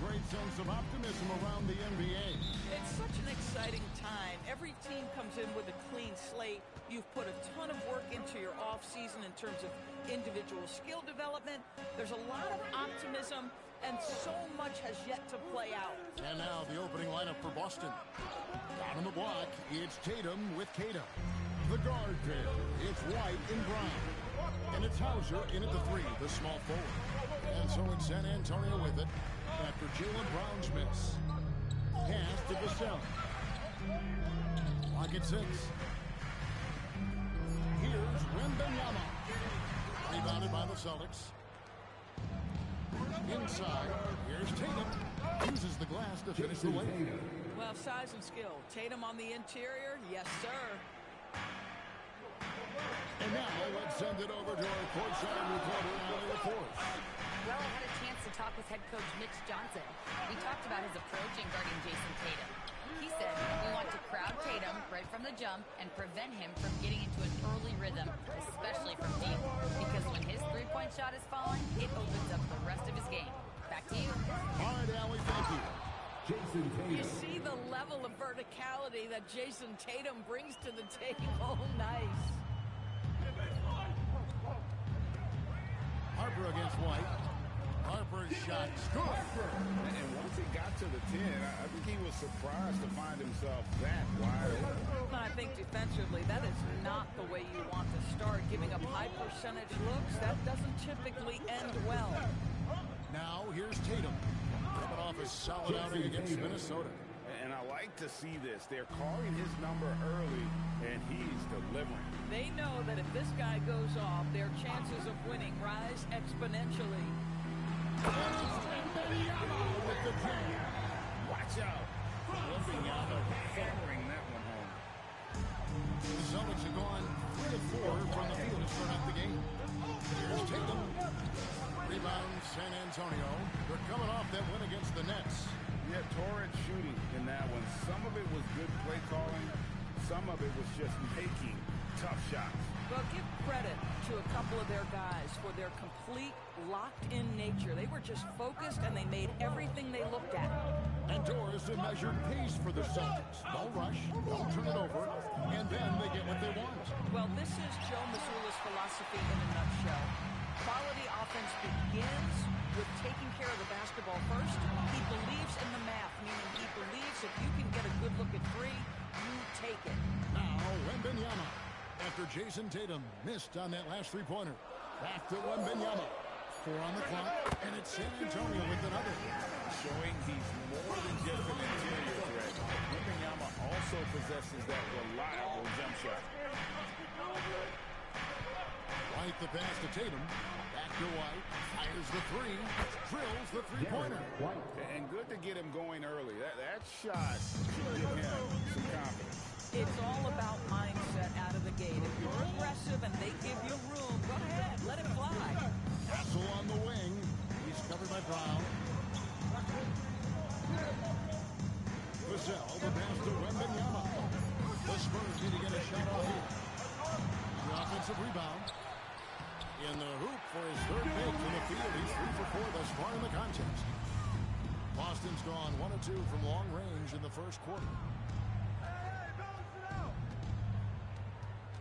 great sense of optimism around the NBA. It's such an exciting time. Every team comes in with a clean slate. You've put a ton of work into your offseason in terms of individual skill development. There's a lot of optimism, and so much has yet to play out. And now the opening lineup for Boston. Down on the block, it's Tatum with Tatum. The guard pair, it's White and Brown. And it's Hauser in at the 3, the small forward. And so it's San Antonio with it after Jaylen Brown's miss. Pass to Vassell. Lock at 6. Here's Wembanyama. Rebounded by the Celtics. Inside, here's Tatum. Uses the glass to finish the lane. Well, size and skill. Tatum on the interior, yes, sir. And now let's send it over to our courtside reporter, Allie Force. Well, I had a chance to talk with head coach Mitch Johnson. We talked about his approach in guarding Jason Tatum. He said, we want to crowd Tatum right from the jump and prevent him from getting into an early rhythm, especially from deep. Because when his three-point shot is falling, it opens up the rest of his game. Back to you. All right, Allie, thank you. Jason Tatum. You see the level of verticality that Jason Tatum brings to the table. Nice. Harper against White. Harper's shot good. And once he got to the 10, I think he was surprised to find himself that wide open. I think defensively, that is not the way you want to start. Giving up high percentage looks, that doesn't typically end well. Now here's Tatum. Coming off a solid outing against Minnesota. And I like to see this. They're calling his number early, and he's delivering. They know that if this guy goes off, their chances of winning rise exponentially. With the jam. Watch out. Wembanyama hammering that one home. The Celtics have gone 3 of 4 from the field to start out the game. Here's Tatum. Rebound San Antonio. They're coming off that win against the Nets. Yeah, torrid shooting in that one. Some of it was good play calling. Some of it was just making tough shots. Well, give credit to a couple of their guys for their complete locked-in nature. They were just focused, and they made everything they looked at. And Doris a measured pace for the Celtics. Don't rush, don't turn it over, and then they get what they want. Well, this is Joe Mazzulla's philosophy in a nutshell. Quality offense begins with taking care of the basketball first. He believes in the math, meaning he believes if you can get a good look at 3, you take it. Now, Wembanyama. After Jason Tatum missed on that last three-pointer. Back to Wembanyama. 4 on the clock, and it's San Antonio with another. Showing he's more than just an interior threat. Wembanyama also possesses that reliable jump shot. White the pass to Tatum. Back to White. Fires the 3. Drills the three-pointer. And good to get him going early. That shot should give him some confidence. It's all about mindset out of the gate. If you're aggressive and they give you room, go ahead, let it fly. Castle on the wing. He's covered by Brown. Vassell, the pass to Wembanyama. The Spurs need to get a shot off here. The offensive rebound. In the hoop for his third make from the field. He's 3 for 4 thus far in the contest. Boston's gone 1 of 2 from long range in the first quarter.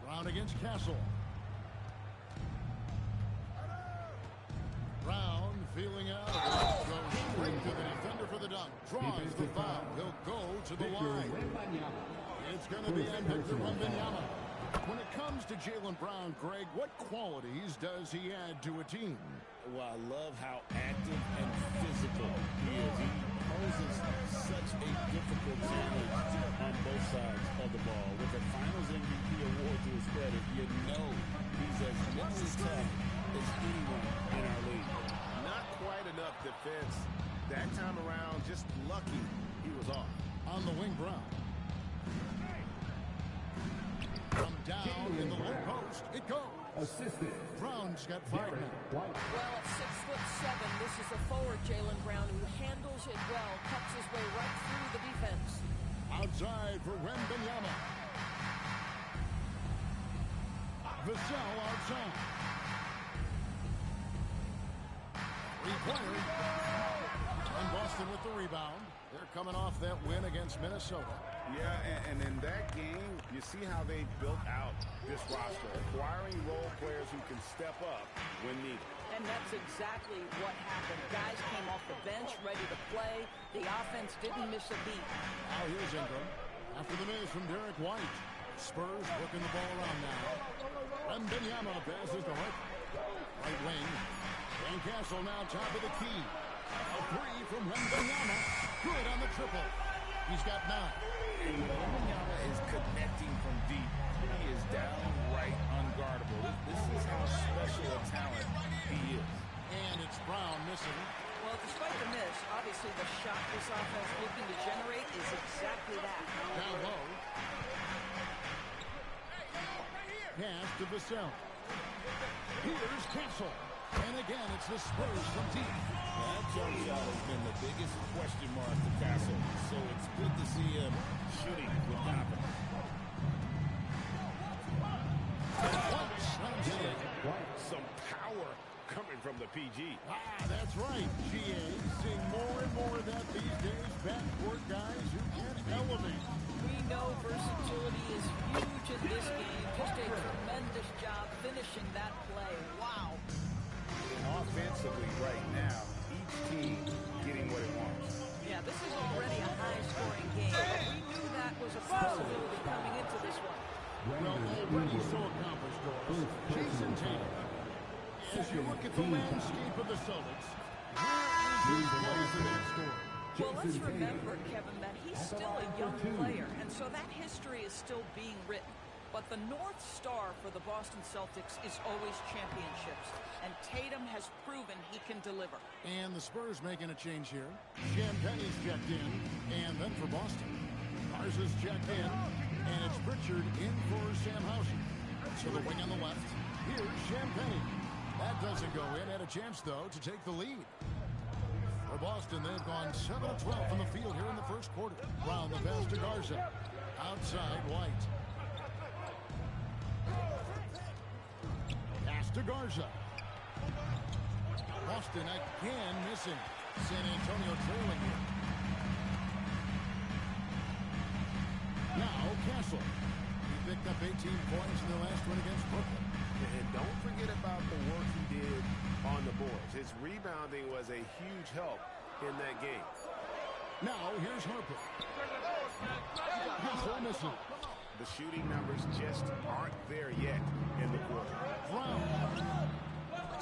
Brown against Castle. Brown feeling out. Goes straight to the defender for the dunk. Draws the foul. He'll go to the line. It's going to be on Victor Wembanyama. When it comes to Jaylen Brown, Greg, what qualities does he add to a team? Well, I love how active and physical he is. He poses such a difficult challenge on both sides of the ball. With the Finals MVP award to his credit, you know he's as mentally tough as anyone in our league. Not quite enough defense that time around. Just lucky he was off. On the wing, Brown. From down in the low post, it goes. Assistant. Brown's got 5 now. Well, at 6'7", this is a forward, Jaylen Brown, who handles it well, cuts his way right through the defense. Outside for Wembanyama. Vassell outside. 3-pointer. And Boston with the rebound. They're coming off that win against Minnesota. Yeah, and in that game, you see how they built out this roster, acquiring role players who can step up when needed. And that's exactly what happened. Guys came off the bench ready to play. The offense didn't miss a beat. Now here's Ingram. After the miss from Derek White. Spurs working the ball around now. Wembanyama passes to Hart. Right wing. And Castle now top of the key. A three from Wembanyama. Good on the triple. He's got 9. Wembanyama is connecting from deep. He is downright unguardable. This is how special a talent he is. And it's Brown missing. Well, despite the miss, obviously the shot this offense looking to generate is exactly that. Down low. Pass to Vassell. Here's Castle. And again, it's the Spurs from deep. That jump shot has been the biggest question mark to Castle, so it's good to see him shooting with confidence. Some power coming from the PG. That's right. GA seeing more and more of that these days. Backcourt guys who can elevate. We know versatility is huge in this game. Just a tremendous job finishing that play. Wow. Offensively right now, each team getting what it wants. Yeah, this is already a high-scoring game, but we knew that was a possibility coming into this one. Well, already so accomplished, Doris. Jason Tatum. As you look at the landscape of the Celtics, where is his place in that score? Well, let's remember, Kevin, that he's still a young player, and so that history is still being written. But the North Star for the Boston Celtics is always championships, and Tatum has proven he can deliver. And the Spurs making a change here. Champagne's checked in, and then for Boston. Garza's checked in, and it's Pritchard in for Sam Hauser. To the wing on the left. Here's Champagne. That doesn't go in. Had a chance, though, to take the lead. For Boston, they've gone 7 of 12 from the field here in the first quarter. Brown the pass to Garza. Outside, White. Pass to Garza. Boston again missing. San Antonio trailing here. Now Castle. He picked up 18 points in the last one against Brooklyn. And don't forget about the work he did on the boards. His rebounding was a huge help in that game. Now here's Harper. Castle missing. The shooting numbers just aren't there yet in the quarter. Brown.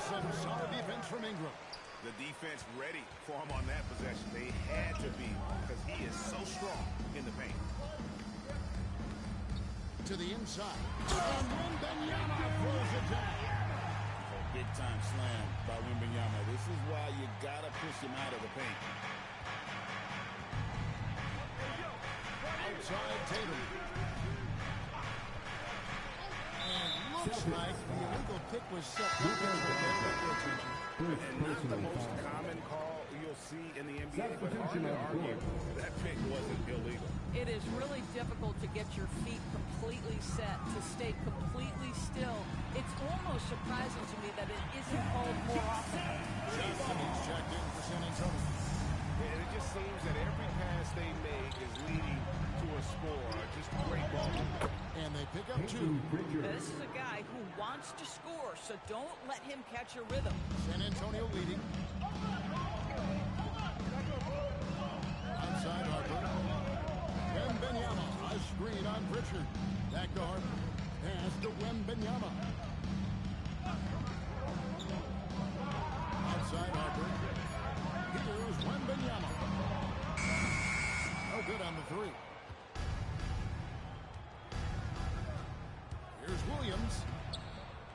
Some solid defense from Ingram. The defense ready for him on that possession. They had to be because he is so strong in the paint. To the inside. And Wembanyama throws it down. A big-time slam by Wembanyama. This is why you got to push him out of the paint. Outside Tatum. And looks like the illegal pick was set. And not the most common call you'll see in the NBA, but hard to argue that pick wasn't illegal. It is really difficult to get your feet completely set, to stay completely still. It's almost surprising to me that it isn't called more often. He's checked in for San Antonio. And it just seems that every pass they make is leading to a score. Just a great ball. And they pick up 2. This is a guy who wants to score, so don't let him catch a rhythm. San Antonio leading. Outside Harper. Wembanyama. A screen on Pritchard. Back to Harper. Pass to Wembanyama. Outside Harper. Here's Wembanyama. No good on the 3. Here's Williams.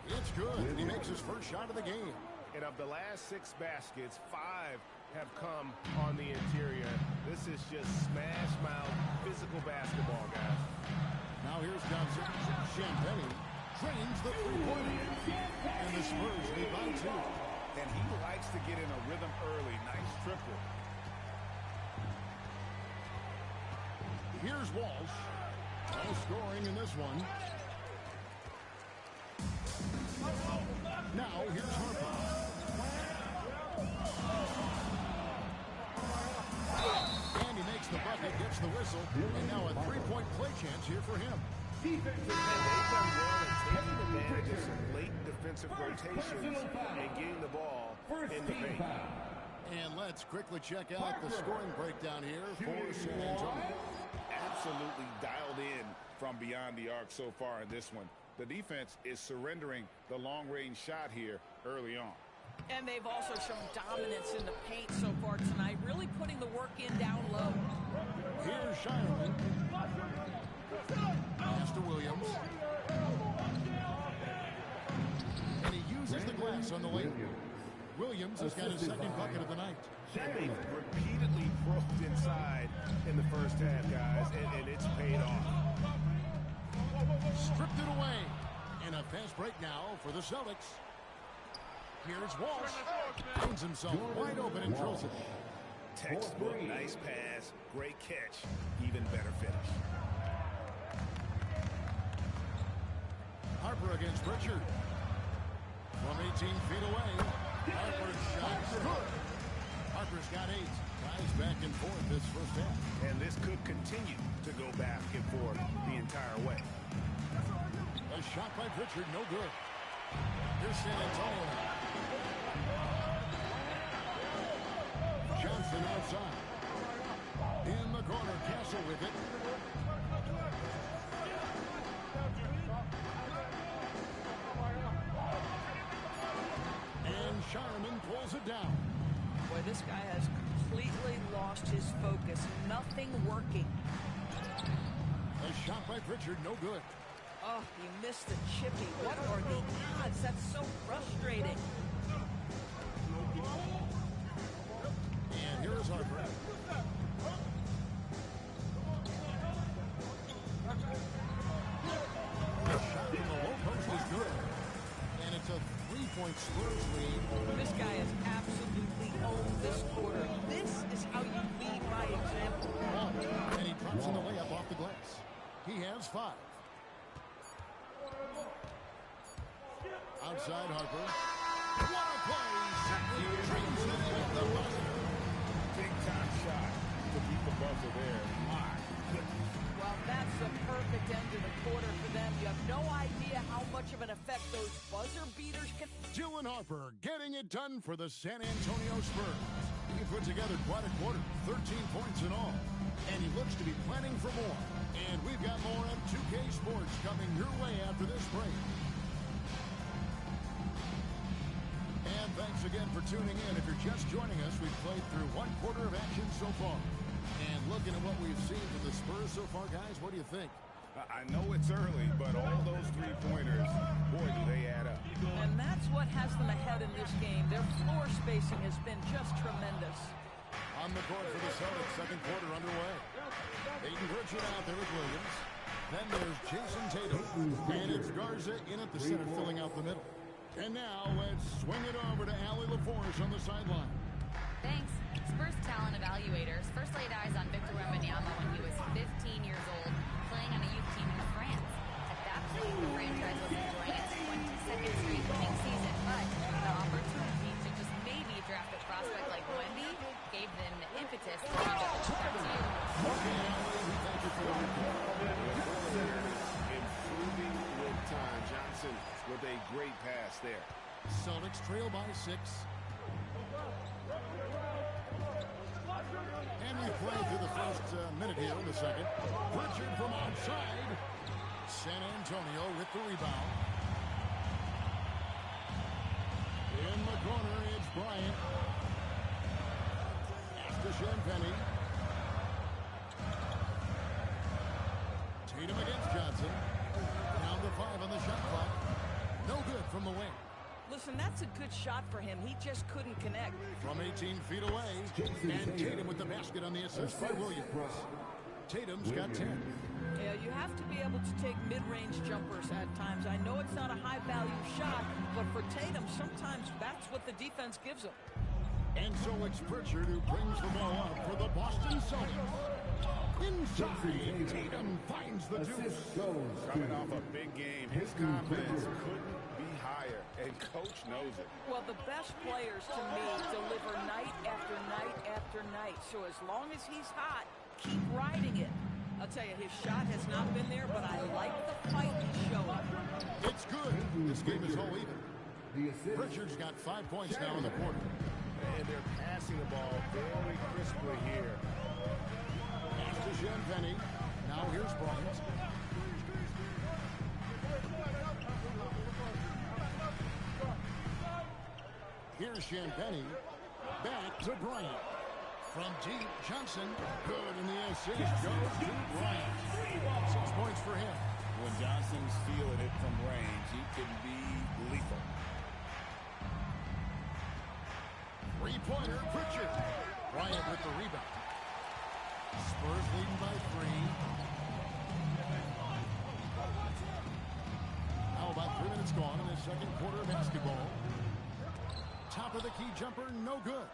It's good. He makes his first shot of the game. And of the last 6 baskets, 5 have come on the interior. This is just smash mouth physical basketball, guys. Now here's Johnson. Champagne drains the 3-pointer. And the Spurs lead by 2. And he likes to get in a rhythm early. Nice triple. Here's Walsh. No scoring in this one. Now here's Harper. the whistle, and now a three-point play chance here for him. Defensive end. They've done well at taking advantage of some late defensive rotations and getting the ball in the paint. And let's quickly check out the scoring breakdown here for San Antonio. Absolutely dialed in from beyond the arc so far in this one. The defense is surrendering the long-range shot here early on. And they've also shown dominance in the paint so far tonight, really putting the work in down low. Here's Shireman. Pass to Williams. And he uses the glass on the lane. Williams has got his second bucket of the night. And they've repeatedly broke inside in the first half, guys, and it's paid off. Stripped it away. And a fast break now for the Celtics. Here's Walsh. Finds himself wide open and drills it. Textbook, nice pass, great catch, even better finish. Harper against Pritchard. From 18 feet away. Harper's shot's good. Harper's got 8. Ties back and forth this first half. And this could continue to go back and forth the entire way. A shot by Pritchard, no good. Here's San Antonio now. Johnson outside. In the corner, Castle with it. And Shireman pulls it down. Boy, this guy has completely lost his focus. Nothing working. A shot by Pritchard, no good. Oh, he missed the chippy. What are the odds? That's so frustrating. And here is Harper. The shot from the low post is good. And it's a 3-point Spurs lead. This guy has absolutely owned this quarter. This is how you lead by example. And he drops in the layup off the glass. He has 5. Outside Harper. What a play! He trains it with the buzzer. Big time shot to beat the buzzer there. My goodness. Well, that's the perfect end to the quarter for them. You have no idea how much of an effect those buzzer beaters can... Dylan Harper getting it done for the San Antonio Spurs. He put together quite a quarter, 13 points in all. And he looks to be planning for more. And we've got more on 2K Sports coming your way after this break. And thanks again for tuning in. If you're just joining us, we've played through 1 quarter of action so far. And looking at what we've seen from the Spurs so far, guys, what do you think? I know it's early, but all those three-pointers, boy, do they add up. And that's what has them ahead in this game. Their floor spacing has been just tremendous. On the court for the Celtics, second quarter underway. Peyton Pritchard out there with Williams. Then there's Jason Tatum. And it's Garza in at the center, filling out the middle. And now let's swing it over to Allie LaForce on the sideline. Thanks. Spurs talent evaluators first laid eyes on Victor Wembanyama when he was 15 years old, playing on a youth team in France. At that point, the franchise was enjoying its 22nd straight winning season, but the opportunity to just maybe draft a prospect like Wemby gave them the impetus to do just that too. Okay, Allie, we thank you for the report. Improving with time. Johnson with a great pass there. Celtics trail by 6. And we play through the first minute here in the second. Pritchard from outside. San Antonio with the rebound. In the corner, it's Bryant. After Champagne. Tatum against Johnson. Down to 5 on the shot clock. No good from the wing. Listen, that's a good shot for him. He just couldn't connect. From 18 feet away. And Tatum with the basket on the assist by Williams. Tatum's got 10. Yeah, you have to be able to take mid-range jumpers at times. I know it's not a high-value shot, but for Tatum, sometimes that's what the defense gives him. And so it's Pritchard who brings the ball up for the Boston Celtics. Inside, Tatum finds the deuce. Coming off a big game, his confidence couldn't be higher, and coach knows it. Well, the best players to me deliver night after night after night. So as long as he's hot, keep riding it. I'll tell you, his shot has not been there, but I like the fight he's showing. It's good. This game is all even. Pritchard's got 5 points now in the quarter. And they're passing the ball very crisply here. Pass to Champagny. Now here's Bryant. Here's Champagny. Back to Bryant. From deep, Johnson. Good, and the assist goes to Bryant. 6 points for him. When Johnson's feeling it from range, he can be lethal. Three-pointer, Pritchard. Bryant with the rebound. Spurs leading by 3. Now about 3 minutes gone in the second quarter of basketball. Top of the key jumper, no good.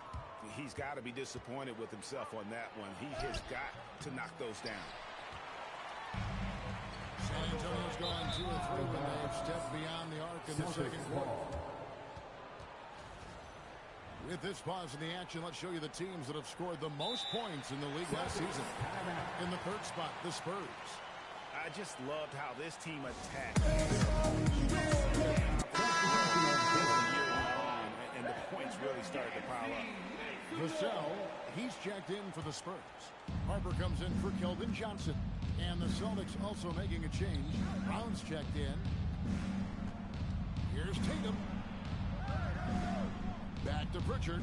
He's got to be disappointed with himself on that one. He has got to knock those down. San Antonio's gone 2 of 3 when they have stepped beyond the arc in the second quarter. With this pause in the action, let's show you the teams that have scored the most points in the league last season. In the third spot, the Spurs. I just loved how this team attacked. And the points really started to pile up. Vassell, he's checked in for the Spurs. Harper comes in for Keldon Johnson. And the Celtics also making a change. Brown's checked in. Here's Tatum. Back to Pritchard.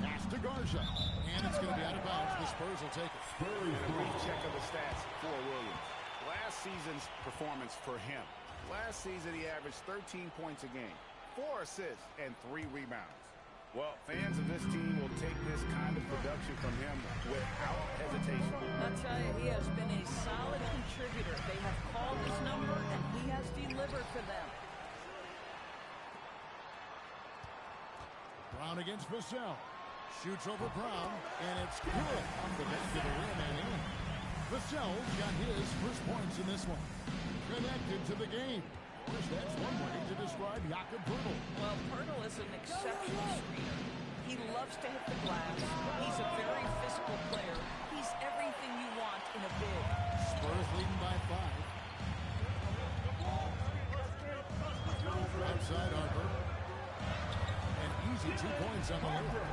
Pass to Garza. And it's going to be out of bounds. The Spurs will take it. And a brief check of the stats for Williams. Last season's performance for him. Last season, he averaged 13 points a game, 4 assists, and 3 rebounds. Well, fans of this team will take this kind of production from him without hesitation. I'll tell you, he has been a solid contributor. They have called his number, and he has delivered for them. Brown against Vassell. Shoots over Brown, and it's good off the back of the rim and in. Vassell's got his first points in this one. Connected to the game. Of course, that's one way to describe Jakob Poeltl. Well, Poeltl is an exceptional screener. He loves to hit the glass. He's a very physical player. He's everything you want in a big. Spurs leading by 5. Outside Harper. An easy 2 points on the layup.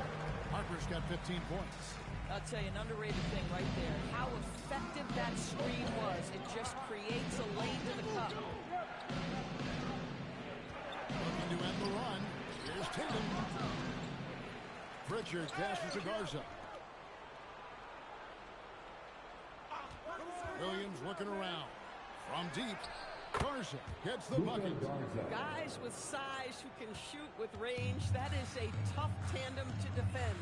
Harper's got 15 points. I'll tell you an underrated thing right there. How effective that screen was. It just creates a lane to the cup. Looking to end the run. Here's Tatum. Pritchard passes to Garza. Williams looking around. From deep. Garza gets the bucket. Guys with size who can shoot with range, that is a tough tandem to defend.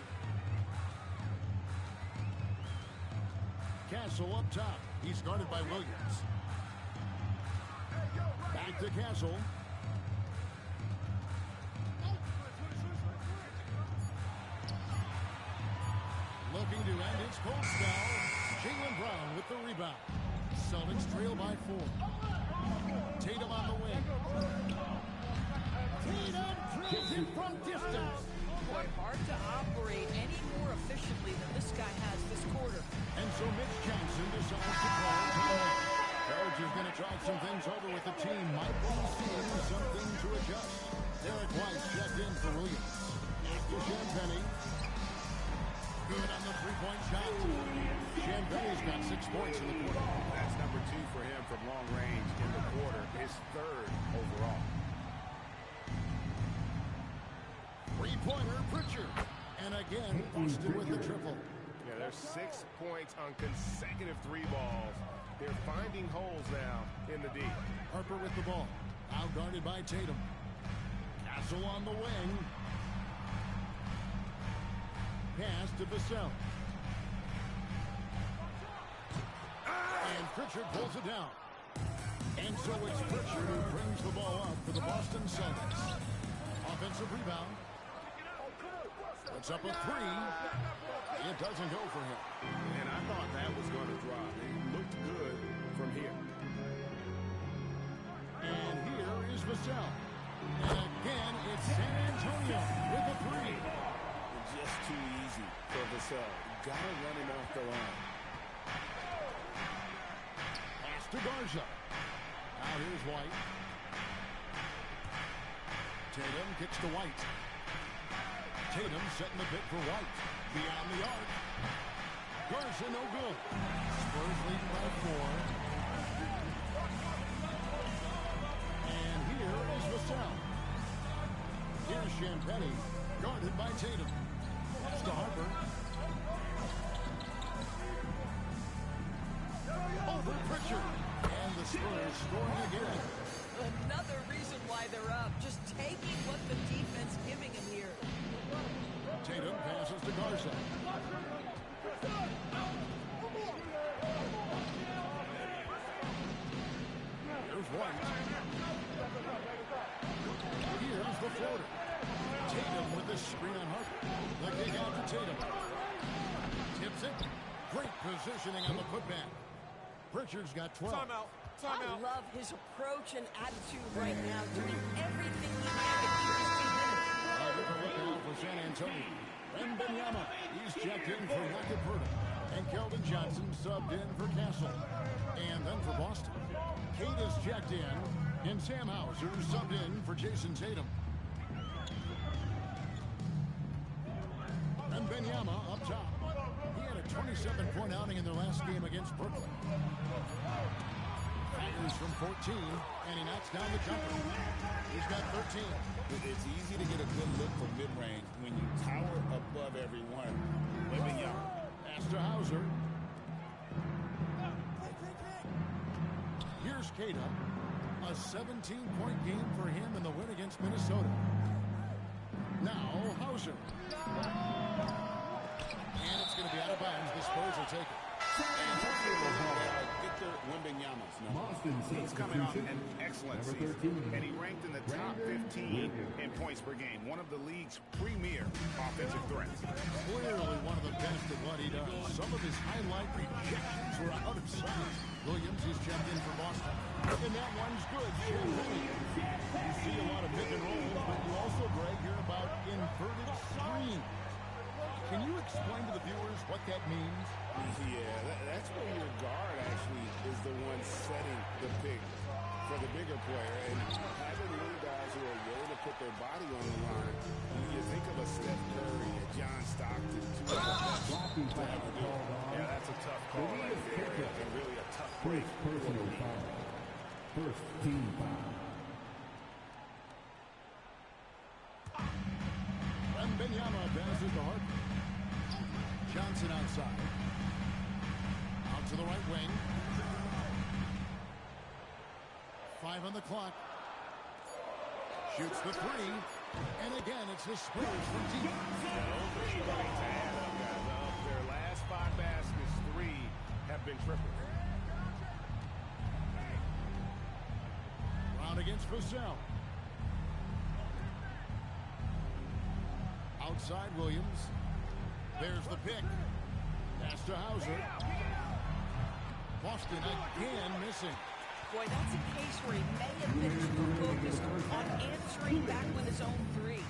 Castle up top. He's guarded by Williams. Back to Castle. Looking to end his cold spell. Jaylen Brown with the rebound. Celtics trail by 4. Tatum on the wing. Tatum drills it from distance. Boy, hard to operate any more efficiently than this guy has this quarter. And so Mitch Johnson decides to call time. Coach is going to talk some things over with the team. Might be seeing something to adjust. Derek White checked in for Williams. After Champagny. Good on the three-point shot. Champagny's got 6 points in the quarter. That's number 2 for him from long range in the quarter. His 3rd overall. Three-pointer, Pritchard. And again, Boston with the triple. Yeah, there's 6 points on consecutive 3 balls. They're finding holes now in the D. Harper with the ball. Out guarded by Tatum. Castle on the wing. Pass to Vassell. And Pritchard pulls it down. And so it's Pritchard who brings the ball up for the Boston Celtics. Offensive rebound. Puts up a 3. It doesn't go for him. And I thought that was going to drop. It looked good from here. And here is Vassell. And again, it's San Antonio with a 3. so. Got to run him off the line. Pass to Garza. Now here's White. Tatum kicks to White. Tatum setting the pick for White. Beyond the arc. Garza no good. Spurs leading by 4. And here is Vassell. Here's Champagny, guarded by Tatum. Pass to Harper. Over Pritchard. And the Spurs scoring again. Another reason why they're up. Just taking what the defense giving him here. Tatum passes to Garza. Here's White. Here's the floater. Tatum with the screen on Harper. The kick out to Tatum. Tips it. Great positioning on the putback. Pritchard's got 12. Timeout. I love his approach and attitude right now, doing everything he can to keep his team in it. A different look now for San Antonio. Wembanyama, he's checked in for Jakob Poeltl. And Keldon Johnson subbed in for Castle. And then for Boston, Kate is checked in, and Sam Hauser subbed in for Jason Tatum. Wembanyama up top. He had a 27-point outing in their last game against Brooklyn. Fires from 14, and he knocks down the jumper. He's got 13. It's easy to get a good look from mid-range when you tower above everyone. Wembanyama. Pass to Hauser. Here's Kata. A 17-point game for him in the win against Minnesota. Now Hauser. And it's going to be out of bounds. The Spurs will take it. Victor Wembanyama's He's coming off an excellent season, and he ranked in the top 15 in points per game, one of the league's premier offensive threats. Clearly one of the best at what he does. Some of his highlight rejections were out of sight. Williams is checked in for Boston. And that one's good. Champagny. You see a lot of pick and roll, but you also, Greg, hear about inverted screen. Can you explain to the viewers what that means? Yeah, that's where your guard actually is the one setting the pick for the bigger player. And having little guys who are willing to put their body on the line, you think of a Steph Curry, a John Stockton, two of the best to ever do it. Yeah, that's a tough call right there, and really a tough break. Personal foul. First team foul. Wembanyama passes to Harper. Johnson outside. Out to the right wing. 5 on the clock. Shoots the 3. And again, it's the Spurs from deep. Their last 5 baskets, 3 have been triple. Round against Vassell. Outside Williams. There's the pick. Pass to Hauser. Boston again missing. Boy, that's a case where he may have been too focused on answering back with his own 3.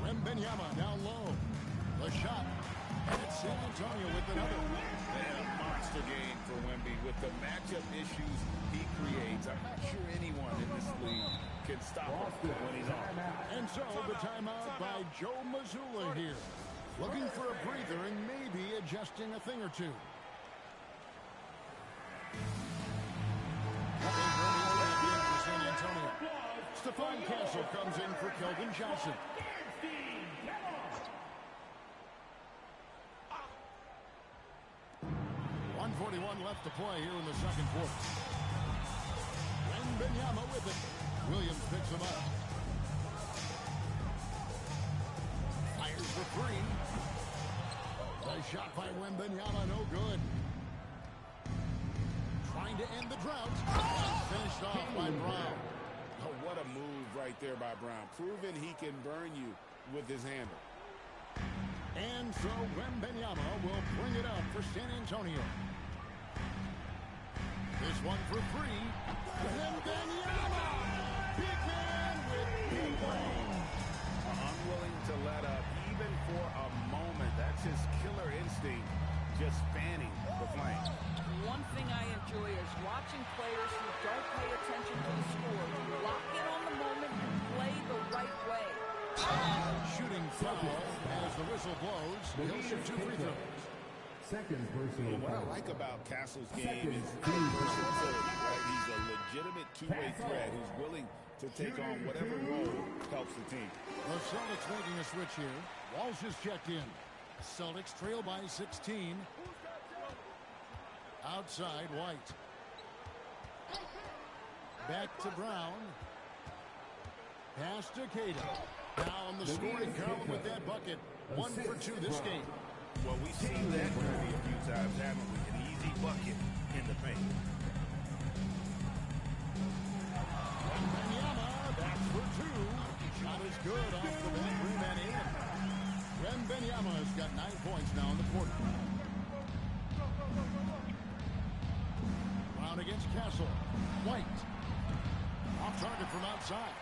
Wembanyama down low. The shot. And it's San Antonio with another. And a monster game for Wemby with the matchup issues he creates. I'm not sure anyone in this league can stop him when he's on. And so the timeout by Joe Mazzulla here. Looking for a breather and maybe adjusting a thing or two. For San Antonio. Stephon Castle comes in for Keldon Johnson. .141 left to play here in the second quarter. Wembanyama with it. Williams picks him up. Fires for 3. The shot by Wembanyama, no good. Trying to end the drought. Finished off by Brown. Oh, what a move right there by Brown. Proving he can burn you with his handle. And so Wembanyama will bring it up for San Antonio. This one for 3. Wembanyama! Big man with big brain. willing to let up even for a moment. That's his killer instinct just fanning the flame. One thing I enjoy is watching players who don't pay attention to the score lock in on the moment and play the right way. Shooting foul as the whistle blows. He'll shoot 2 free throws. Second personal What I foul. like about Castle's game is versatility, right? He's a legitimate two-way threat who's willing to take on whatever role helps the team. The Celtics making a switch here. Walsh is checked in. Celtics trail by 16. Outside, White. Back to Brown. Pass to Cato. Down the scoring column with that bucket. 1 for 2 this game. Well, we've seen that movie a few times, haven't we? An easy bucket in the paint. Wembanyama, that's for 2. Shot is good off the back rim and in. Wembanyama has got 9 points now in the quarter. Brown against Castle. White. Off target from outside.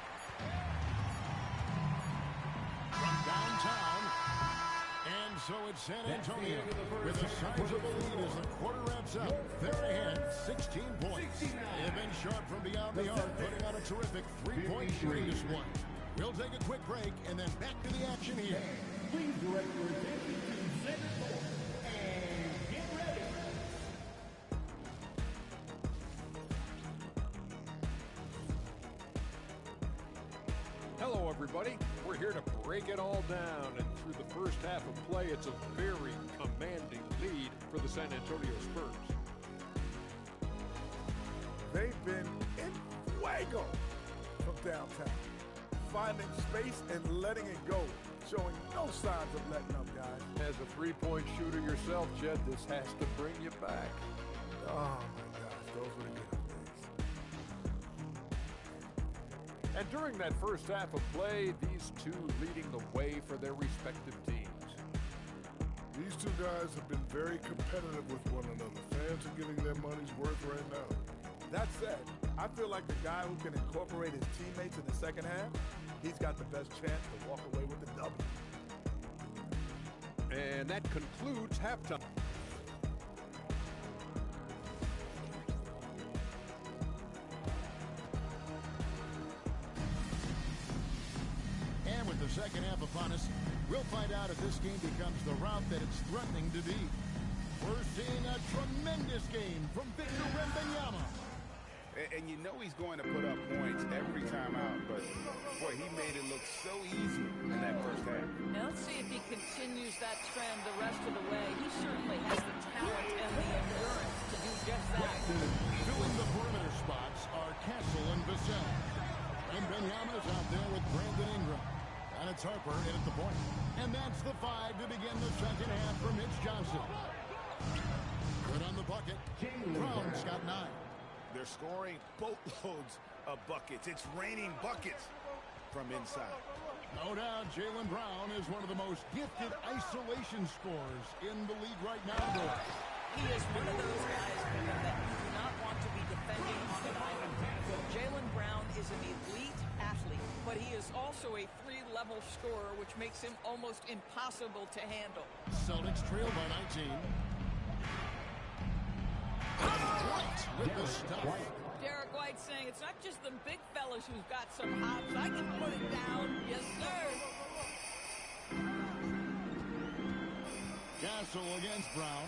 From downtown. And so it's San Antonio with a sizable lead as the quarter wraps up. They're ahead, 16 points. They've been sharp from beyond the arc, putting on a terrific three-point shooting this one. We'll take a quick break and then back to the action here. Please direct your attention to center court and get ready. Hello, everybody. We're here to break it all down, and through the first half of play, it's a very commanding lead for the San Antonio Spurs. They've been in fuego from downtown, finding space and letting it go, showing no signs of letting up, guys. As a three-point shooter yourself, Jed, this has to bring you back. Oh, my gosh, those were the good days. And during that first half of play, these two leading the way for their respective teams. These two guys have been very competitive with one another. Fans are getting their money's worth right now. That said, I feel like the guy who can incorporate his teammates in the second half, he's got the best chance to walk away with the W. And that concludes halftime. And with the second half upon us, we'll find out if this game becomes the route that it's threatening to be. We're seeing a tremendous game from Victor Wembanyama. And you know he's going to put up points every time out, but boy, he made it look so easy in that first half. Now let's see if he continues that trend the rest of the way. He certainly has the talent and the endurance to do just that. Filling the perimeter spots are Castle and Vassell. And Wembanyama's out there with Brandon Ingram. And it's Harper in at the point. And that's the 5 to begin the second half for Mitch Johnson. Good on the bucket. Brown's got 9. They're scoring boatloads of buckets. It's raining buckets from inside. No doubt Jaylen Brown is one of the most gifted isolation scorers in the league right now, boys. He is one of those guys that you do not want to be defending on an island. Jaylen Brown is an elite athlete, but he is also a 3-level scorer, which makes him almost impossible to handle. Celtics trail by 19. White with the stuff. Derek White saying it's not just the big fellas who've got some hops. I can put it down. Yes, sir. Castle against Brown.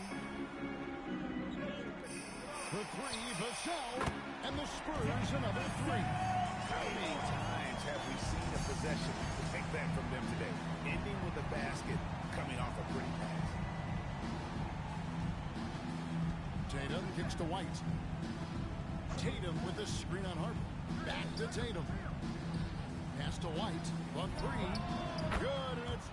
For 3, Vassell. And the Spurs another 3. How many times have we seen a possession take that from them today? Ending with a basket, coming off a pretty pass. Tatum kicks to White. Tatum with the screen on Harper. Back to Tatum. Pass to White. The 3. Good, and it's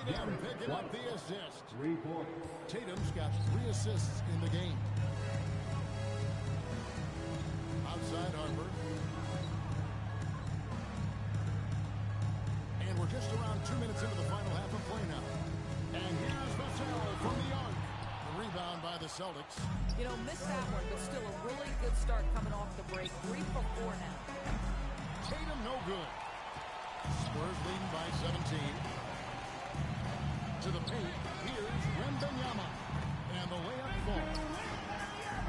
Tatum picking up the assist. 3 points. Tatum's got 3 assists in the game. Outside Harper. And we're just around 2 minutes into the final half of play now. And here's Vassell from the arc. The rebound by the Celtics. You know, missed that one, but still a really good start coming off the break. 3 for 4 now. Tatum no good. Spurs leading by 17. To the paint, here's Wembanyama. And the layup falls.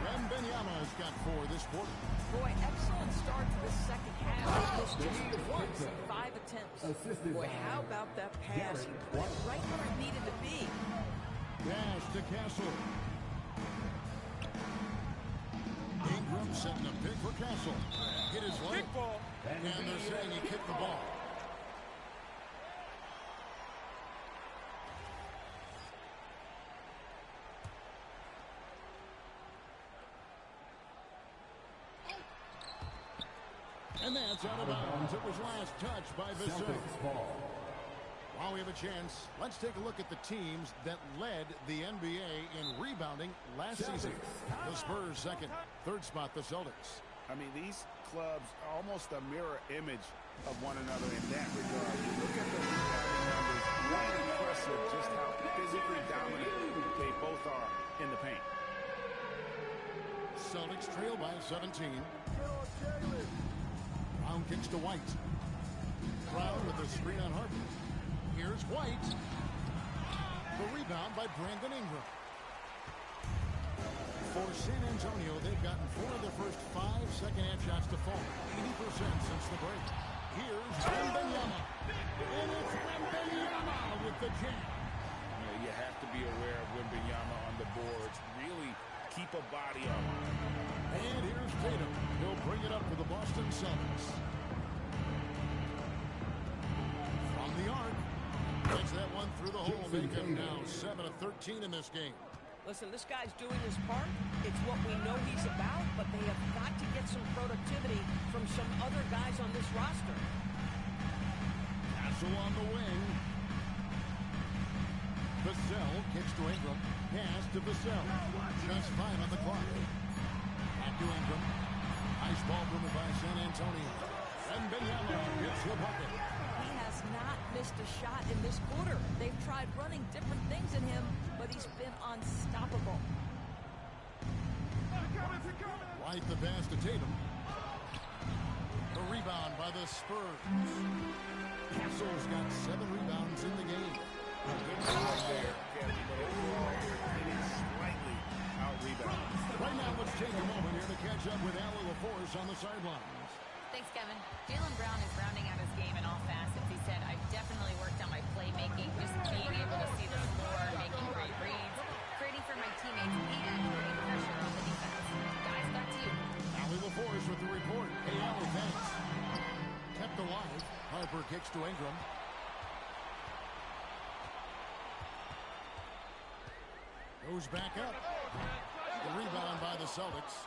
Wembanyama's got 4 this quarter. Boy, excellent start to the second half. Missed just once in 5 attempts. Boy, how about that pass? He put it right where it needed to be. Dash to Castle. Ingram setting a pick for Castle. Hit his leg. And they're saying he kicked the ball. And that's out of bounds. It was last touched by Vassell. While we have a chance, let's take a look at the teams that led the NBA in rebounding last season. The Spurs second. Third spot, the Celtics. I mean, these clubs are almost a mirror image of one another in that regard. You look at the rebounding numbers, really impressive just how physically dominant they both are in the paint. Celtics trail by 17. Brown kicks to White. Brown with the screen on Harper. Here's White. The rebound by Brandon Ingram. For San Antonio, they've gotten 4 of their first 5 second-half shots to fall. 80% since the break. Here's Wembanyama. And it's Wembanyama with the jam. You have to be aware of Wembanyama on the boards. Really keep a body on him. And here's Tatum. He'll bring it up for the Boston Celtics. From the arc. Gets that one through the hole. Make him now 7 of 13 in this game. Listen, this guy's doing his part. It's what we know he's about, but they have got to get some productivity from some other guys on this roster. Castle on the wing. Vassell kicks to Ingram. Pass to Vassell. Just 5 on the clock. Back to Ingram. Nice ball movement by San Antonio. And Wembanyama gets the bucket. He has not missed a shot in this quarter. They've tried running different things in him, but he's been unstoppable. White the pass to Tatum. The rebound by the Spurs. Castle's got 7 rebounds in the game. Good job there, Kevin, but overall, it is slightly out-rebounded. Right now, let's take a moment here to catch up with Allie LaForce on the sidelines. Thanks, Kevin. Jaylen Brown is rounding out his game in all facets. He said, I've definitely worked on my playmaking, just being able to see the floor, making great reads, creating for my teammates, and putting pressure on the defense. Guys, back to you. Allie LaForce with the report. Hey, Allie, thanks. Kept alive. Harper kicks to Ingram. Goes back up. The rebound by the Celtics.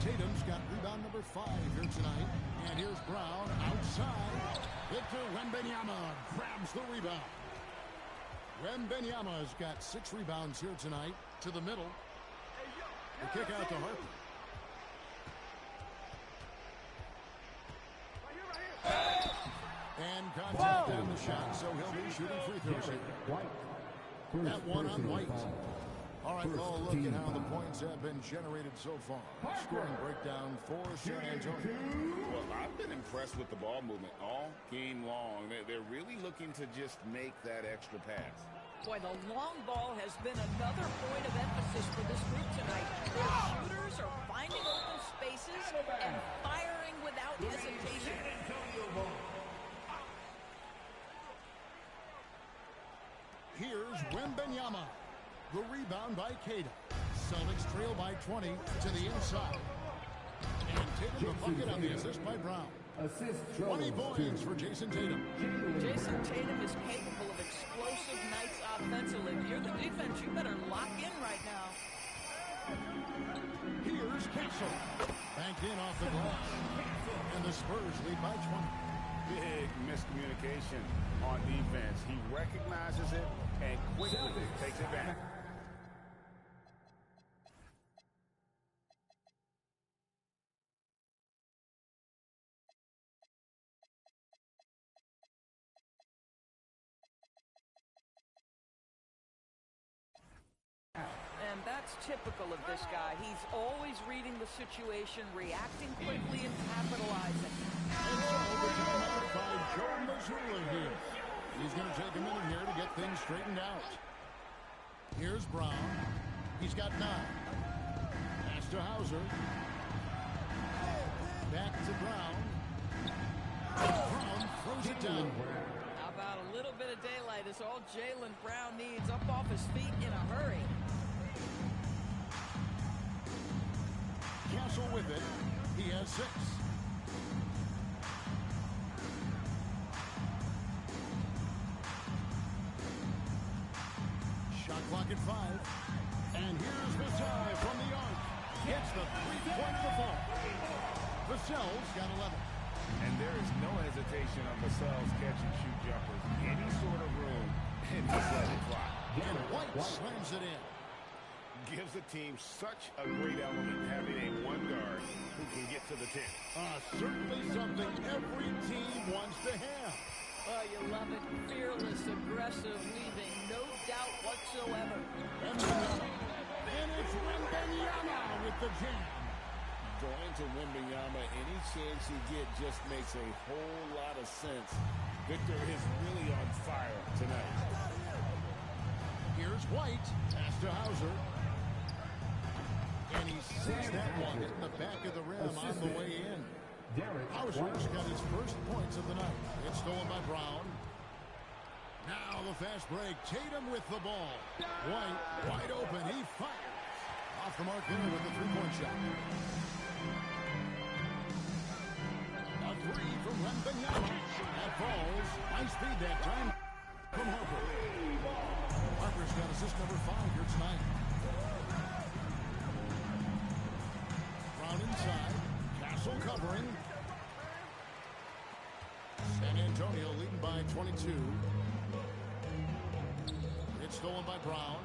Tatum's got rebound number 5 here tonight. And here's Brown outside. Victor Wembanyama grabs the rebound. Wembanyama's got 6 rebounds here tonight. To the middle. The kick out to Harper. And contact on the shot, so he'll be shooting free throws here. That one on White. All right, well, look at how the points have been generated so far. Scoring breakdown for San Antonio. Well, I've been impressed with the ball movement all game long. They're really looking to just make that extra pass. Boy, the long ball has been another point of emphasis for this group tonight. Their shooters are finding open spaces and firing without hesitation. Here's Wembanyama. The rebound by Cada. Celtics trail by 20 to the inside. And Tatum the bucket on the assist by Brown. 20 points for Jason Tatum. Jason Tatum is capable of explosive nights offensively. If you're the defense, you better lock in right now. Here's Castle. Banked in off the glass. And the Spurs lead by 20. Big miscommunication on defense. He recognizes it and quickly takes it back. And that's typical of this guy. He's always reading the situation, reacting quickly, and capitalizing. And so the timeout by Joe Mazzulla here. He's going to take a minute here to get things straightened out. Here's Brown. He's got 9. Pass to Hauser. Back to Brown. Brown throws it down. How about a little bit of daylight is all Jaylen Brown needs, up off his feet in a hurry. Castle with it. He has 6. Shot clock at 5. And here's Dadiiii from the arc. Gets the 3-point before. Vassell's got 11. And there is no hesitation on Vassell's catch-and-shoot jumpers. Any sort of room, and just let it fly. And White slams it in. Gives the team such a great element having a one guard who can get to the 10. Certainly something every team wants to have. Oh, you love it. Fearless, aggressive, leaving no doubt whatsoever. And it's Wembanyama with the jam. Going to Wembanyama, any chance you get just makes a whole lot of sense. Victor is really on fire tonight. Here's White. Pass to Hauser. And he sees that one in the back of the rim on the way in. Hauser's got his first points of the night. It's stolen by Brown. Now the fast break. Tatum with the ball. White wide open. He fires. Off the mark there with the 3-point shot. A 3 from Wembanyama. That falls. Nice feed that time from Harper. Harper's got assist number 5 here tonight. Brown inside. Castle covering. San Antonio leading by 22. It's stolen by Brown.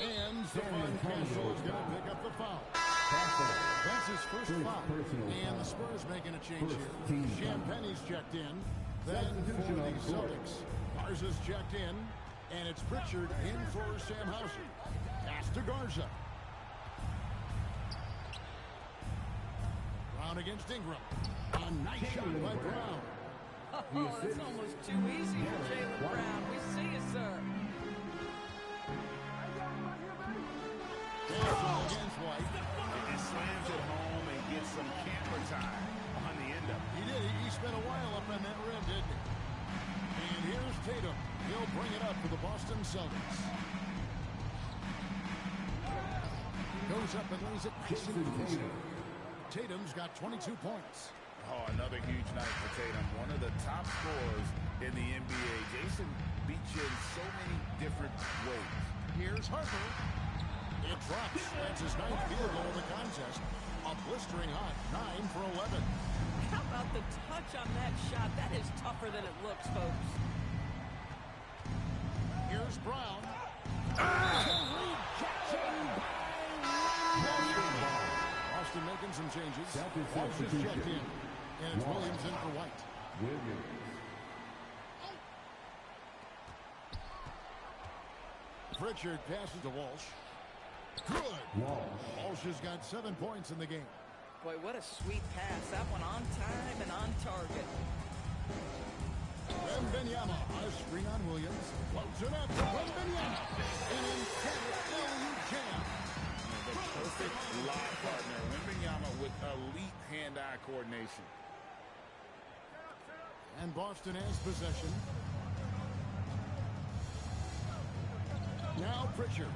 And Stephon Castle is going to pick up the foul. That's his first foul. And the Spurs making a change here. Champagne's checked in. Then for the Celtics, Garza's checked in. And it's Pritchard in for Sam Hauser. Pass to Garza. Brown against Ingram. A nice shot by Brown. Oh, that's almost too easy for Jaylen Brown. We see you, sir. Against White. He slams it home and gets some camera time on the end of it. He did. He spent a while up on that rim, didn't he? And here's Tatum. He'll bring it up for the Boston Celtics. Goes up and lays it nice and easy. Tatum's got 22 points. Oh, another huge night for Tatum. One of the top scorers in the NBA. Jason beats you in so many different ways. Here's Harper. It drops. That's his 9th field goal of the contest. A blistering hot 9 for 11. How about the touch on that shot? That is tougher than it looks, folks. Here's Brown. Boston making some changes. Walsh is checked in. And it's Williams in for White. Pritchard passes to Walsh. Good. Walsh has got 7 points in the game. Boy, what a sweet pass. That one on time and on target. Wembanyama, a screen on Williams. Floats it up to Wembanyama. And in jam. The perfect lock partner. Wembanyama with elite hand-eye coordination. And Boston has possession. Now Pritchard.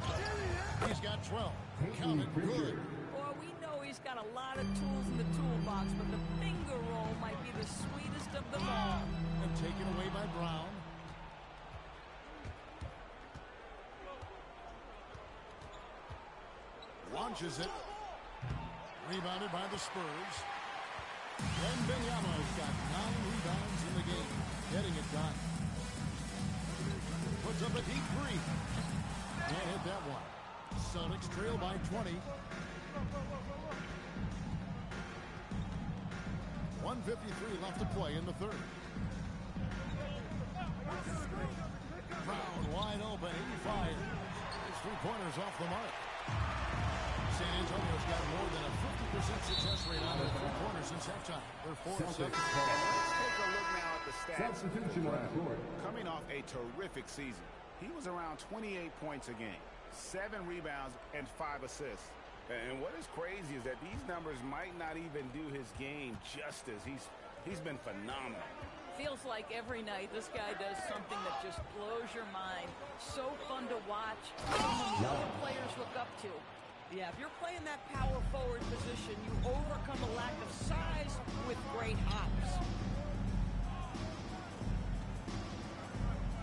He's got 12. Count it. Good. Well, we know he's got a lot of tools in the toolbox, but the finger roll might be the sweetest of them all. And taken away by Brown. Launches it. Rebounded by the Spurs. Wembanyama's got 9 rebounds in the game. Getting it done. puts up a deep three. Can't hit that one. Celtics trail by 20. 1:53 left to play in the third. Brown wide open. He fires. His three-pointers off the mark. San Antonio's got more than a 50% success rate on their three-pointers since halftime. They're 4-7. Let's take a look now at the stats. Substitution on the court. Coming off a terrific season, he was around 28 points a game, 7 rebounds, and 5 assists. And what is crazy is that these numbers might not even do his game justice. He's been phenomenal. Feels like every night this guy does something that just blows your mind. So fun to watch. Someone the other players look up to. Yeah, if you're playing that power forward position, you overcome a lack of size with great hops.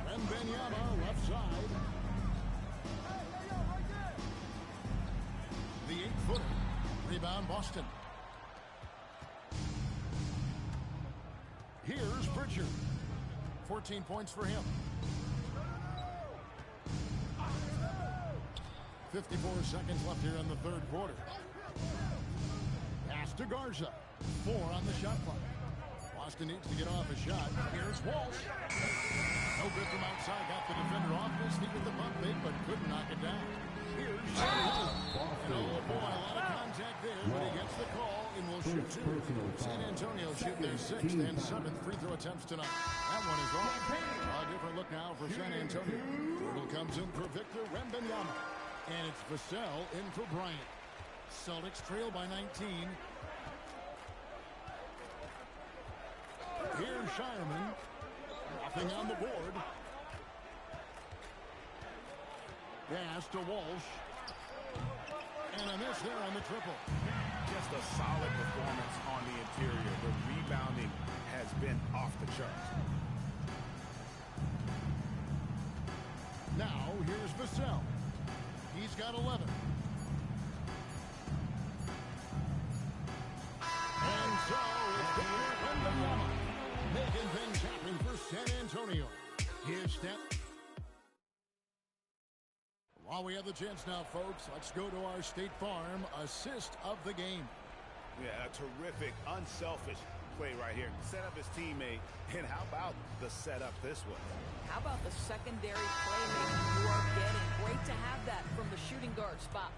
Wembanyama left side. The 8-footer. Rebound Boston. Here's Pritchard. 14 points for him. 54 seconds left here in the third quarter. Pass to Garza. 4 on the shot clock. Boston needs to get off a shot. Here's Walsh. No good from outside. Got the defender off his feet with the bump fake, but couldn't knock it down. Here's Shea. Oh boy, a lot of contact there, but he gets the call and will shoot 2. San Antonio shoot their 6th and 7th free throw attempts tonight. That one is off. A different look now for San Antonio. Turtle comes in for Victor Wembanyama. And it's Vassell in for Bryant. Celtics trail by 19. Here's Shireman. Nothing on the board. Pass to Walsh. And a miss there on the triple. Just a solid performance on the interior. The rebounding has been off the charts. Now here's Vassell. He's got 11. And so it's Victor Wembanyama making things happen for San Antonio. His step. While we have the chance now, folks, let's go to our State Farm assist of the game. Yeah, a terrific, unselfish play right here. Set up his teammate. And how about the setup this was? How about the secondary playmaking you are getting? Great to have that from the shooting guard spot.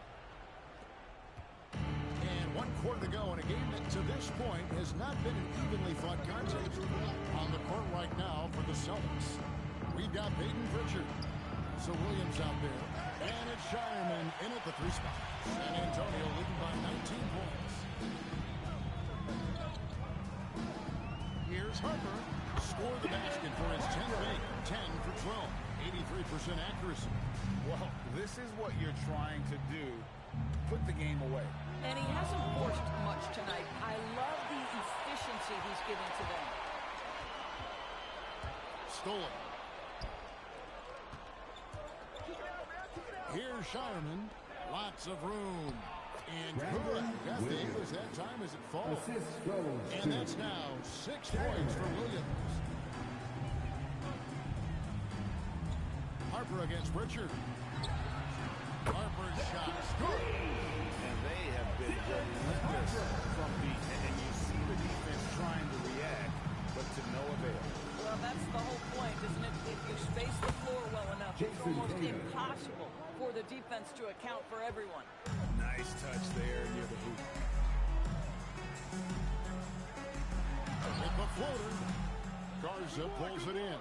And 1 quarter to go in a game that to this point has not been an evenly fought contest. On the court right now for the Celtics, we've got Peyton Pritchard. So Williams out there. And it's Shireman in at the 3 spot. San Antonio leading by 19 points. Here's Harper. Score the basket for his 10 of 8. 10 for 12. 83% accuracy. Well, this is what you're trying to do. Put the game away. And he hasn't forced much tonight. I love the efficiency he's giving to them. Stolen. Here's Shireman. Lots of room. And good. That thing was that time as it falls. And that's now 6 points for Williams. Harper against Pritchard. Harper's shot's good. And they have been relentless from deep. And you see the defense trying to react, but to no avail. Well, that's the whole point, isn't it? If you space the floor well enough, it's almost impossible for the defense to account for everyone. Nice touch there near the hoop. With the floater, Garza pulls it in.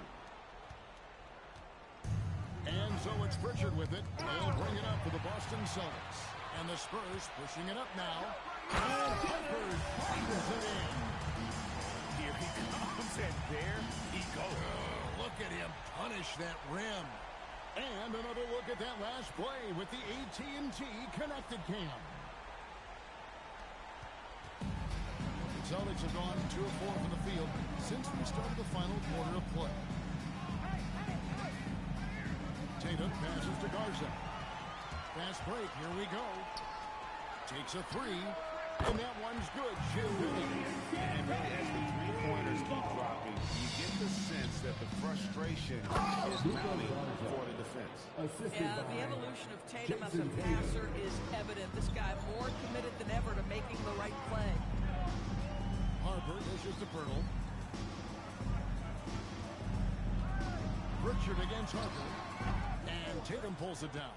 And so it's Pritchard with it. They'll bring it up for the Boston Celtics. And the Spurs pushing it up now. And Harper fires it in. Here he comes, and there he goes. Oh, look at him punish that rim. And another look at that last play with the AT&T connected cam. The Celtics have gone 2 of 4 from the field since we started the final quarter of play. Tatum passes to Garza. Fast break, here we go. Takes a 3. And that one's good. Shielding. And really, as the three-pointers keep dropping, you get the sense that the frustration is mounting for the defense. Yeah, the evolution of Tatum as a passer is evident. This guy more committed than ever to making the right play. Harper dishes to Pirtle. Richard against Harper. And Tatum pulls it down.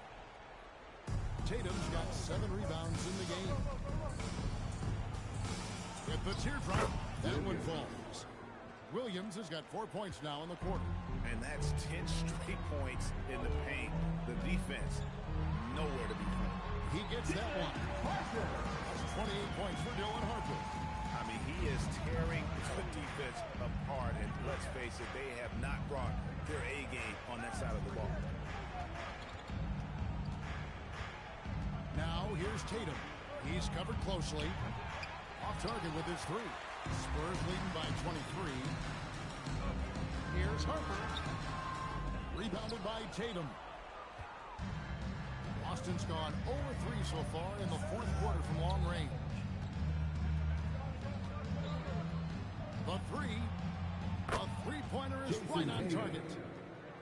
Tatum's got 7 rebounds in the game. With the teardrop, that one falls. Williams has got 4 points now in the quarter. And that's 10 straight points in the paint. The defense, nowhere to be found. He gets that one. That's 28 points for Dylan Harper. I mean, he is tearing the defense apart. And let's face it, they have not brought their A game on that side of the ball. Now here's Tatum. He's covered closely. Off target with his 3. Spurs leading by 23. Here's Harper. Rebounded by Tatum. Boston's gone 0-3 so far in the 4th quarter from long range. The 3. A three-pointer is right on target.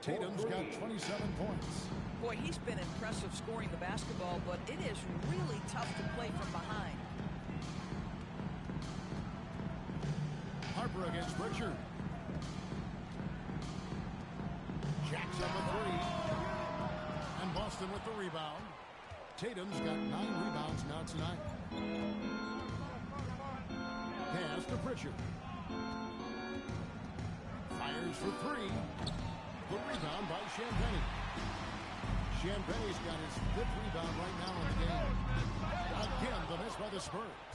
Tatum's got 27 points. Boy, he's been impressive scoring the basketball, but it is really tough to play from behind. Harper against Richard. Jacks up a 3. And Boston with the rebound. Tatum's got 9 rebounds now tonight. Pass to Pritchard. Fires for 3. The rebound by Champagnie. Champagnie's got his 5th rebound right now in the game. Again, the miss by the Spurs.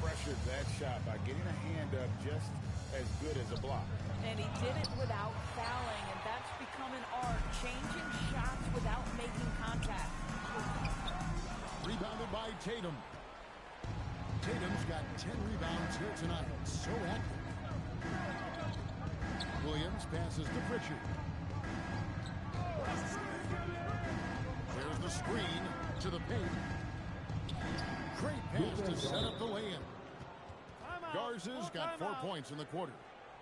Pressured that shot by getting a hand up just as good as a block. And he did it without fouling, and that's become an art, changing shots without making contact. Rebounded by Tatum. Tatum's got 10 rebounds here tonight. So active. Williams passes to Pritchard. There's the screen to the paint. Great pass to set up the lay-in. Garza's got 4 points in the quarter.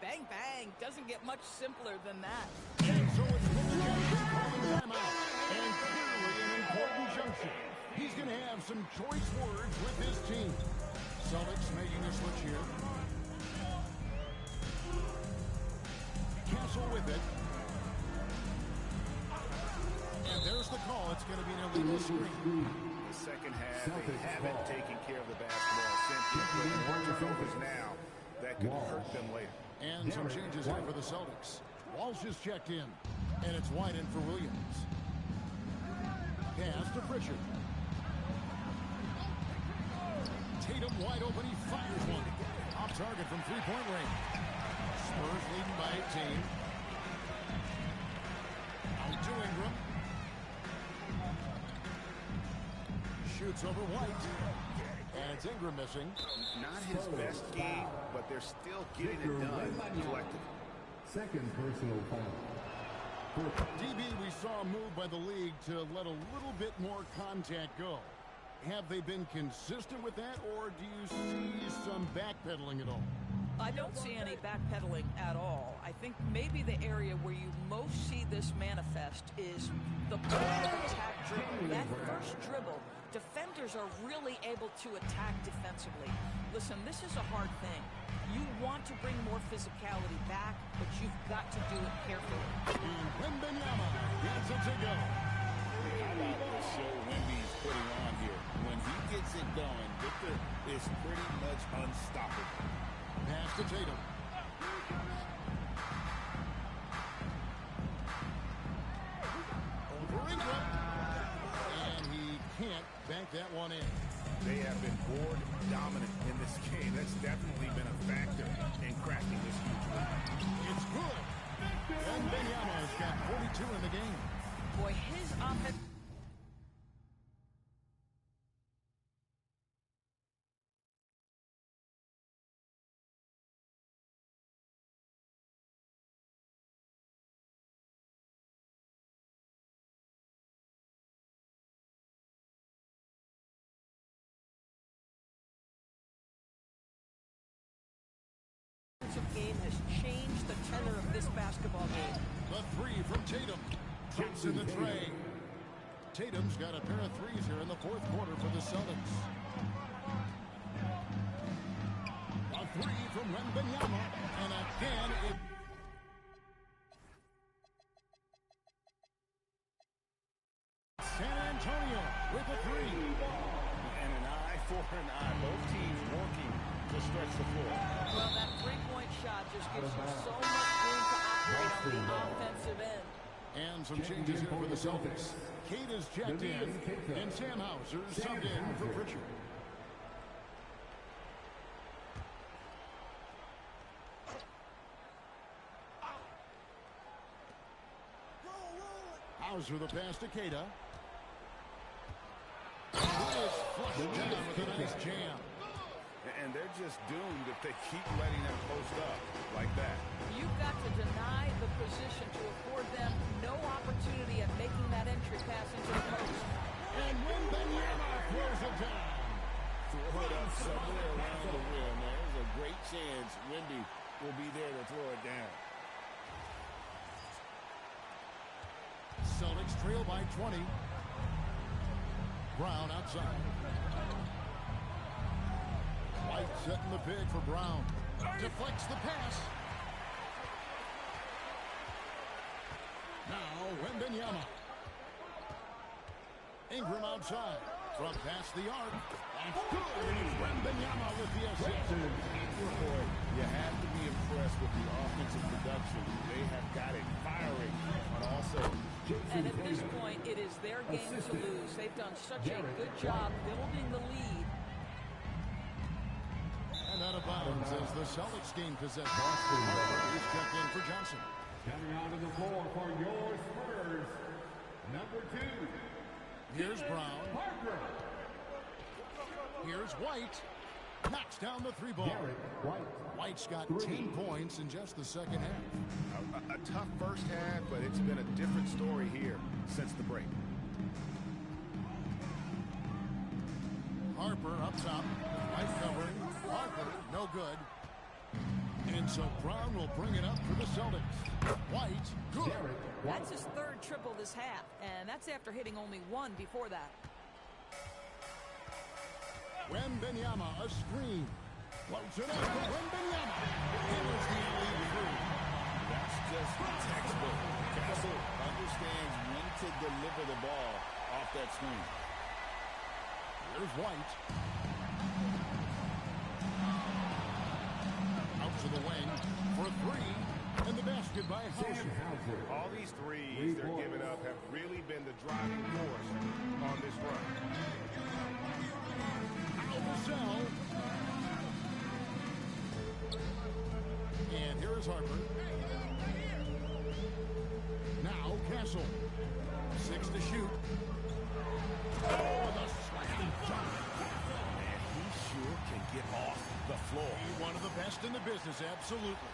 Bang, bang. Doesn't get much simpler than that. And so it's Phil Jackson calling timeout. And clearly an important junction. He's going to have some choice words with his team. Celtics making a switch here. Castle with it. And there's the call. It's going to be an illegal screen. The second half, they haven't taken care of the basketball. Simply putting more turnovers now that could hurt them later. And some changes here for the Celtics. Walsh is checked in. And it's wide in for Williams. Pass to Pritchard. Tatum wide open. He fires one. Off target from three-point range. Spurs leading by 18. Out to Ingram. Shoots over White. And it's Ingram missing. Not his best game, but they're still getting it done collectively. Second personal foul. DB, we saw a move by the league to let a little bit more contact go. Have they been consistent with that, or do you see some backpedaling at all? I don't see any backpedaling at all. I think maybe the area where you most see this manifest is the point of attack dribble. That first dribble, defenders are really able to attack defensively. Listen, this is a hard thing. You want to bring more physicality back, but you've got to do it carefully. And Wembanyama gets it to go. How about the show Wemby's putting on here? When he gets it going, Victor is pretty much unstoppable. Pass to Tatum. Over Ingram. And he can't bank that one in. They have been board dominant in this game. That's definitely been a factor in cracking this huge lead. It's good. And Wembanyama's got 42 in the game. Boy, his offense... game has changed the tenor of this basketball game. The three from Tatum. Drops in the tray. Tatum's got a pair of threes here in the fourth quarter for the Celtics. A three from Wembanyama. And again, it... San Antonio with a three. And an eye for an eye. Both teams working to stretch the floor. Well, that three-point shot just gives you so much room to operate on the offensive end. And some changes here for the Celtics. Kate is checked in, and Sam Hauser subbed in for Pritchard. Hauser the pass to Keita. He is flushed down with a nice jam. And they're just doomed if they keep letting them post up like that. You've got to deny the position to afford them no opportunity at making that entry pass into the post. And Wembanyama throws it down. Throw it up somewhere around the rim. There's a great chance Wemby will be there to throw it down. Celtics trail by 20. Brown outside. White setting the pick for Brown. Deflects the pass. Now Wembanyama. Ingram outside. From past the arc. That's good. And it's Wembanyama with the assist. Boy, you have to be impressed with the offensive production. They have got it firing on all cylinders. And at this point, it is their game to lose. They've done such a good job building the lead. And out of bounds as the Celtics gain possession. He's checked in for Johnson. Coming onto the floor for your Spurs, number 2. Here's Brown. Parker. Here's White. Knocks down the three ball. White's got 10 points in just the second half. A tough first half, but it's been a different story here since the break. Harper up top. White covering. Harper, no good. And so Brown will bring it up for the Celtics. White, good. That's his third triple this half, and that's after hitting only one before that. Wembanyama, a screen. Floats it up for Wembanyama. Hammers the alley through. That's just textbook. Castle understands when to deliver the ball off that screen. Here's White. Out to the wing for three. And the basket by Hauser. All these threes they're giving up have really been the driving force on this run. Vassell. And here is Harper. Now Castle. 6 to shoot. Oh, the slam dunk. And he sure can get off the floor. One of the best in the business, absolutely.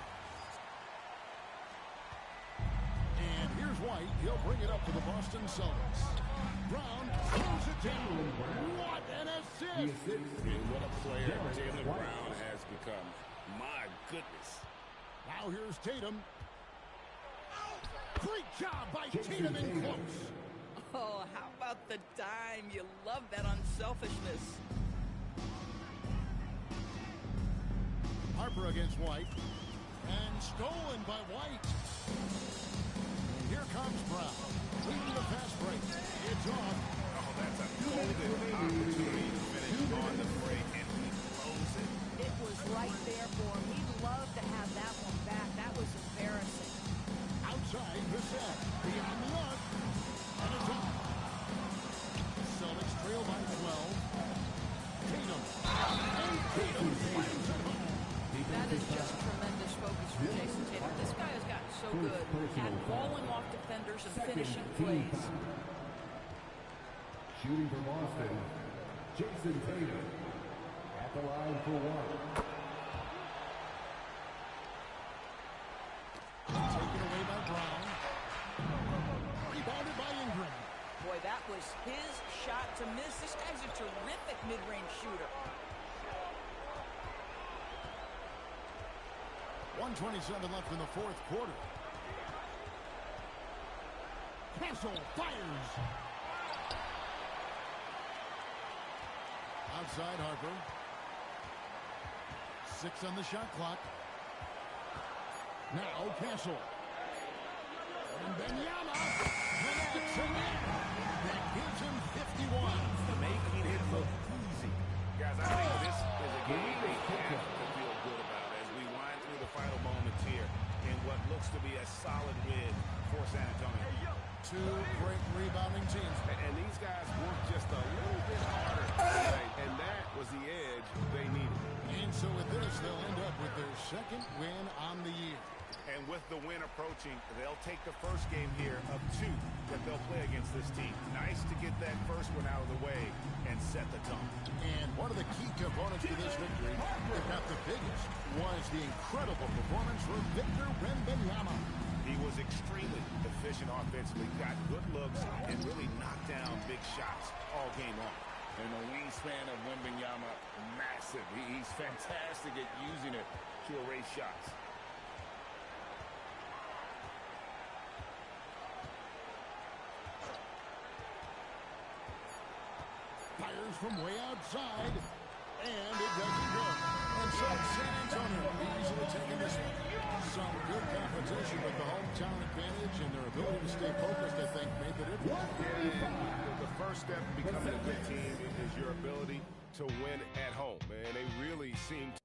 And here's White. He'll bring it up to the Boston Celtics. Brown throws it down. What an assist! And what a player Jaylen Brown has become. My goodness. Now here's Tatum. Great job by Tatum in close. Oh, how about the dime? You love that unselfishness. Harper against White. And stolen by White. And here comes Brown. Leading the fast break. It's off. Oh, that's a golden opportunity to finish on the break, and he blows it. It was right there for him. He'd love to have that one back. That was embarrassing. Outside the set. Beyond the arc. And it's off. Celtics trail by 12. Tatum. And Tatum slams it home. That is just tremendous focus for Jason Tatum. This guy has gotten so good at falling off defenders and finishing plays. Shooting for Boston, Jason Tatum at the line for one. Taken away by Brown. Rebounded by Ingram. Boy, that was his shot to miss. This guy's a terrific mid-range shooter. 1:27 left in the fourth quarter. Castle fires. Outside Harper. 6 on the shot clock. Now Castle. And Benyama connects again. That gives him 51. Making it look easy. Guys, I think this is a game they have to feel good about as we wind through the final moments here in what looks to be a solid win for San Antonio. 2 great rebounding teams. And these guys work just a little bit harder today, and that was the edge they needed. And so with this, they'll end up with their second win on the year. And with the win approaching, they'll take the first game here of 2 that they'll play against this team. Nice to get that first one out of the way and set the tone. And one of the key components to this victory, if not the biggest, was the incredible performance from Victor Wembanyama. He was extremely efficient offensively, got good looks, and really knocked down big shots all game long. And the wingspan of Wembanyama, massive. He's fantastic at using it to erase shots. Fires from way outside, and it doesn't go. And so San Antonio easily taking this one. Some good competition with the hometown advantage and their ability to stay focused, I think, made the difference. Yeah, the first step in becoming a good team is your ability to win at home, and they really seem to